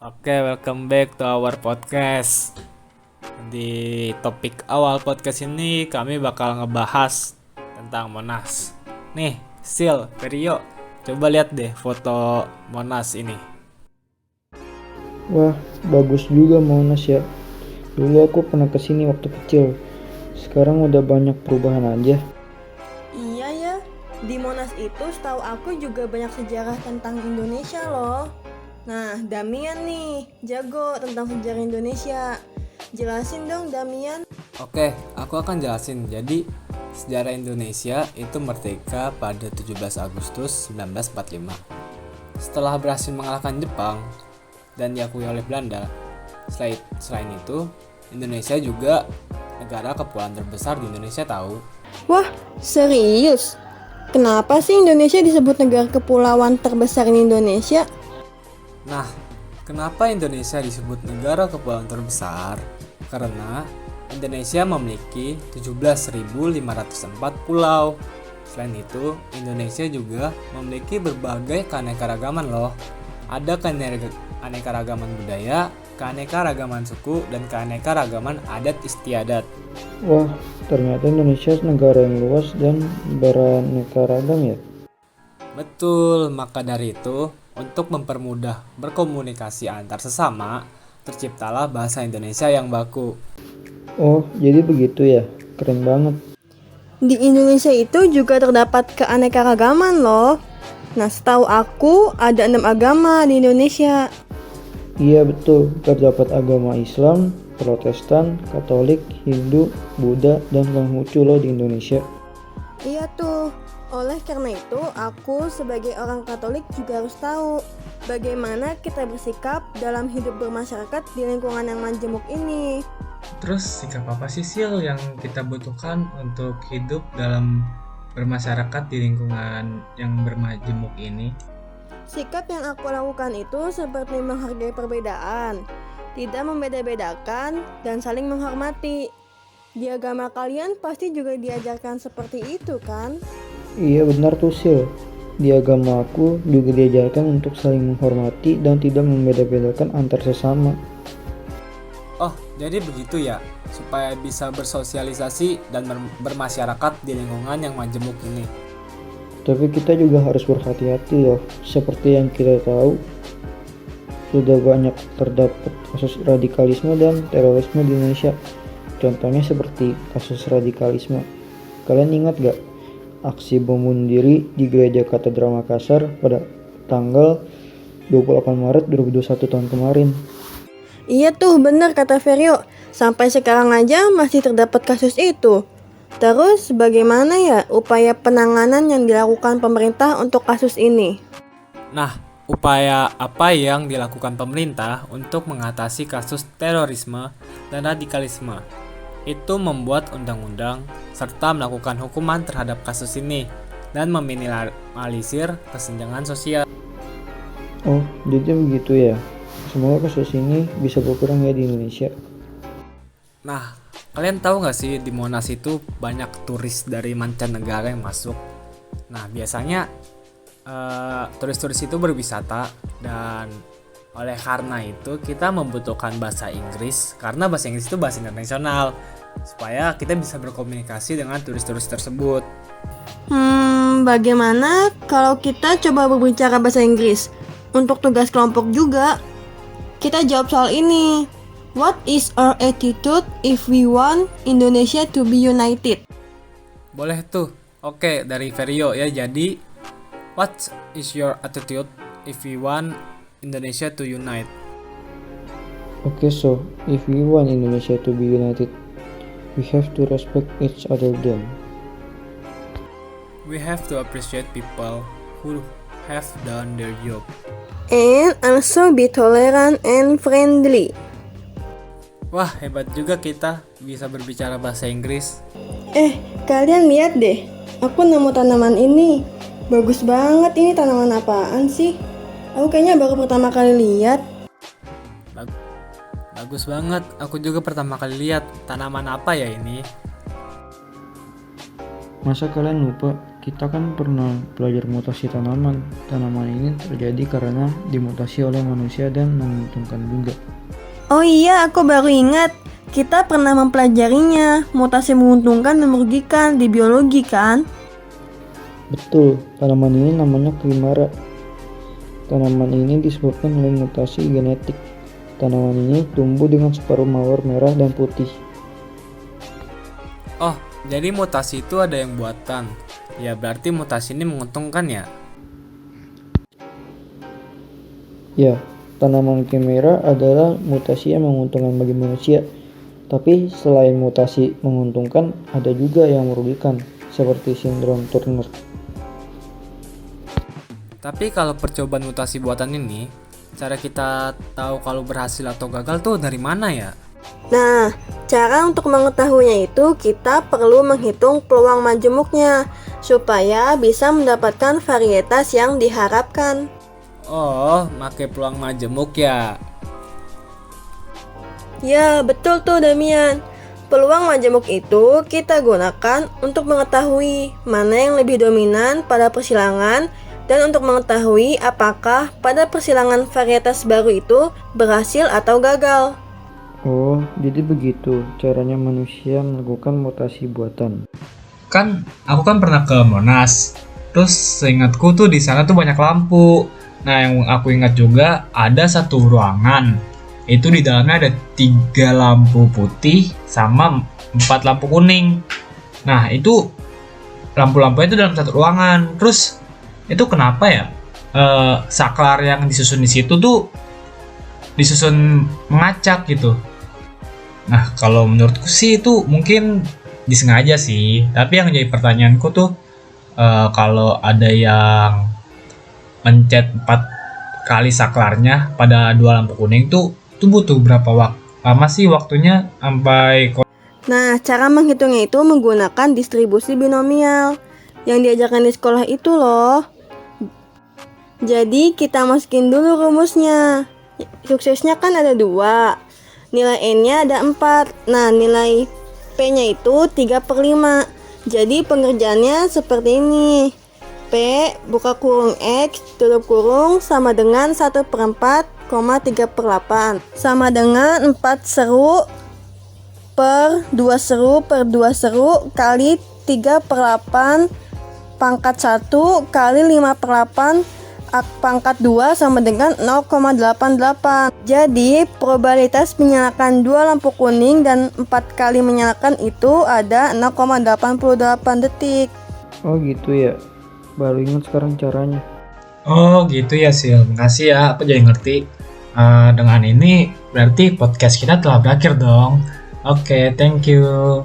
Oke, welcome back to our podcast. Di topik awal podcast ini kami bakal ngebahas tentang Monas. Nih, Sil, Perio, coba lihat deh foto Monas ini. Wah, bagus juga Monas ya. Dulu aku pernah kesini waktu kecil. Sekarang udah banyak perubahan aja. Iya ya, di Monas itu setahu aku juga banyak sejarah tentang Indonesia loh. Nah, Damian nih, jago tentang sejarah Indonesia. Jelasin dong Damian. Oke, aku akan jelasin. Jadi, sejarah Indonesia itu merdeka pada 17 Agustus 1945. Setelah berhasil mengalahkan Jepang dan diakui oleh Belanda, selain itu, Indonesia juga negara kepulauan terbesar di Indonesia tahu. Wah, serius? Kenapa sih Indonesia disebut negara kepulauan terbesar di Indonesia? Nah, kenapa Indonesia disebut negara kepulauan terbesar? Karena Indonesia memiliki 17.504 pulau. Selain itu, Indonesia juga memiliki berbagai keanekaragaman loh. Ada keanekaragaman budaya, keanekaragaman suku, dan keanekaragaman adat istiadat. Wah, ternyata Indonesia negara yang luas dan beraneka ragam ya. Betul, maka dari itu, untuk mempermudah berkomunikasi antar sesama, terciptalah bahasa Indonesia yang baku. Oh, jadi begitu ya. Keren banget. Di Indonesia itu juga terdapat keanekaragaman loh. Nah, setahu aku ada 6 agama di Indonesia. Iya betul, terdapat agama Islam, Protestan, Katolik, Hindu, Buddha, dan Konghucu loh di Indonesia. Iya tuh, oleh karena itu aku sebagai orang Katolik juga harus tahu bagaimana kita bersikap dalam hidup bermasyarakat di lingkungan yang majemuk ini. Terus sikap apa sih Sil yang kita butuhkan untuk hidup dalam bermasyarakat di lingkungan yang bermajemuk ini? Sikap yang aku lakukan itu seperti menghargai perbedaan, tidak membeda-bedakan, dan saling menghormati. Di agama kalian pasti juga diajarkan seperti itu kan? Iya benar tuh Sil. Di agama aku juga diajarkan untuk saling menghormati dan tidak membeda-bedakan antar sesama. Oh, jadi begitu ya, supaya bisa bersosialisasi dan bermasyarakat di lingkungan yang majemuk ini. Tapi kita juga harus berhati-hati loh. Seperti yang kita tahu, sudah banyak terdapat kasus radikalisme dan terorisme di Indonesia. Contohnya seperti kasus radikalisme. Kalian ingat gak aksi bom bunuh diri di Gereja Katedral Makassar pada tanggal 28 Maret 2021 tahun kemarin? Iya tuh, benar kata Ferio. Sampai sekarang aja masih terdapat kasus itu. Terus bagaimana ya upaya penanganan yang dilakukan pemerintah untuk kasus ini? Nah, upaya apa yang dilakukan pemerintah untuk mengatasi kasus terorisme dan radikalisme? Itu membuat undang-undang serta melakukan hukuman terhadap kasus ini dan meminimalisir kesenjangan sosial. Oh, jadi begitu ya. Semoga kasus ini bisa berkurang ya di Indonesia. Nah, kalian tahu nggak sih di Monas itu banyak turis dari mancanegara yang masuk. Nah, biasanya turis-turis itu berwisata dan oleh karena itu kita membutuhkan bahasa Inggris karena bahasa Inggris itu bahasa internasional supaya kita bisa berkomunikasi dengan turis-turis tersebut. Bagaimana kalau kita coba berbicara bahasa Inggris? Untuk tugas kelompok juga, kita jawab soal ini. What is our attitude if we want Indonesia to be united? Boleh tuh. Oke, dari Ferio ya. Jadi, what is your attitude if we want Indonesia to unite? Okay, so if we want Indonesia to be united, we have to respect each other then. We have to appreciate people who have done their job. And also be tolerant and friendly. Wah, hebat juga kita bisa berbicara bahasa Inggris. Kalian lihat deh, aku nemu tanaman ini. Bagus banget, ini tanaman apaan sih? Aku kayaknya baru pertama kali lihat. Bagus banget, aku juga pertama kali lihat. Tanaman apa ya ini? Masa kalian lupa? kita kan pernah belajar mutasi tanaman. Tanaman ini terjadi karena dimutasi oleh manusia dan menguntungkan juga. Oh iya, aku baru ingat. Kita pernah mempelajarinya. Mutasi menguntungkan dan merugikan di biologi kan? Betul, tanaman ini namanya Climara. Tanaman ini disebabkan oleh mutasi genetik. Tanaman ini tumbuh dengan separuh mawar merah dan putih. Oh, jadi mutasi itu ada yang buatan. Ya berarti mutasi ini menguntungkan ya? Ya, tanaman Chimera adalah mutasi yang menguntungkan bagi manusia. Tapi selain mutasi menguntungkan, ada juga yang merugikan, seperti sindrom Turner. Tapi kalau percobaan mutasi buatan ini, cara kita tahu kalau berhasil atau gagal tuh dari mana ya? Nah, cara untuk mengetahuinya itu kita perlu menghitung peluang majemuknya supaya bisa mendapatkan varietas yang diharapkan. Oh, pakai peluang majemuk ya? Ya, betul tuh Damian. Peluang majemuk itu kita gunakan untuk mengetahui mana yang lebih dominan pada persilangan dan untuk mengetahui apakah pada persilangan varietas baru itu berhasil atau gagal. Oh, jadi begitu caranya manusia melakukan mutasi buatan. Kan aku kan pernah ke Monas. Terus seingatku tuh di sana tuh banyak lampu. Nah, yang aku ingat juga ada satu ruangan. Itu di dalamnya ada 3 lampu putih sama 4 lampu kuning. Nah, itu lampu-lampunya itu dalam satu ruangan. Terus itu kenapa ya? Saklar yang disusun di situ tuh disusun mengacak gitu. Nah, kalau menurutku sih itu mungkin disengaja sih. Tapi yang jadi pertanyaanku tuh kalau ada yang mencet 4 kali saklarnya pada 2 lampu kuning tuh butuh berapa lama sih waktunya sampai Nah, cara menghitungnya itu menggunakan distribusi binomial yang diajarkan di sekolah itu loh. Jadi kita masukin dulu rumusnya. Suksesnya kan ada 2. Nilai N-nya ada 4. Nah, nilai P-nya itu 3/5. Jadi pengerjaannya seperti ini. P buka kurung X tutup kurung sama dengan 1/4, 3/8 sama dengan 4 seru per 2 seru per 2 seru kali 3/8 pangkat 1 kali 5/8 pangkat 2 sama dengan 0,88. Jadi probabilitas menyalakan 2 lampu kuning dan 4 kali menyalakan itu ada 0,88 detik. Oh gitu ya, baru ingat sekarang caranya. Oh gitu ya Sil, makasih ya, aku jadi ngerti. Dengan ini berarti podcast kita telah berakhir dong. Oke, thank you.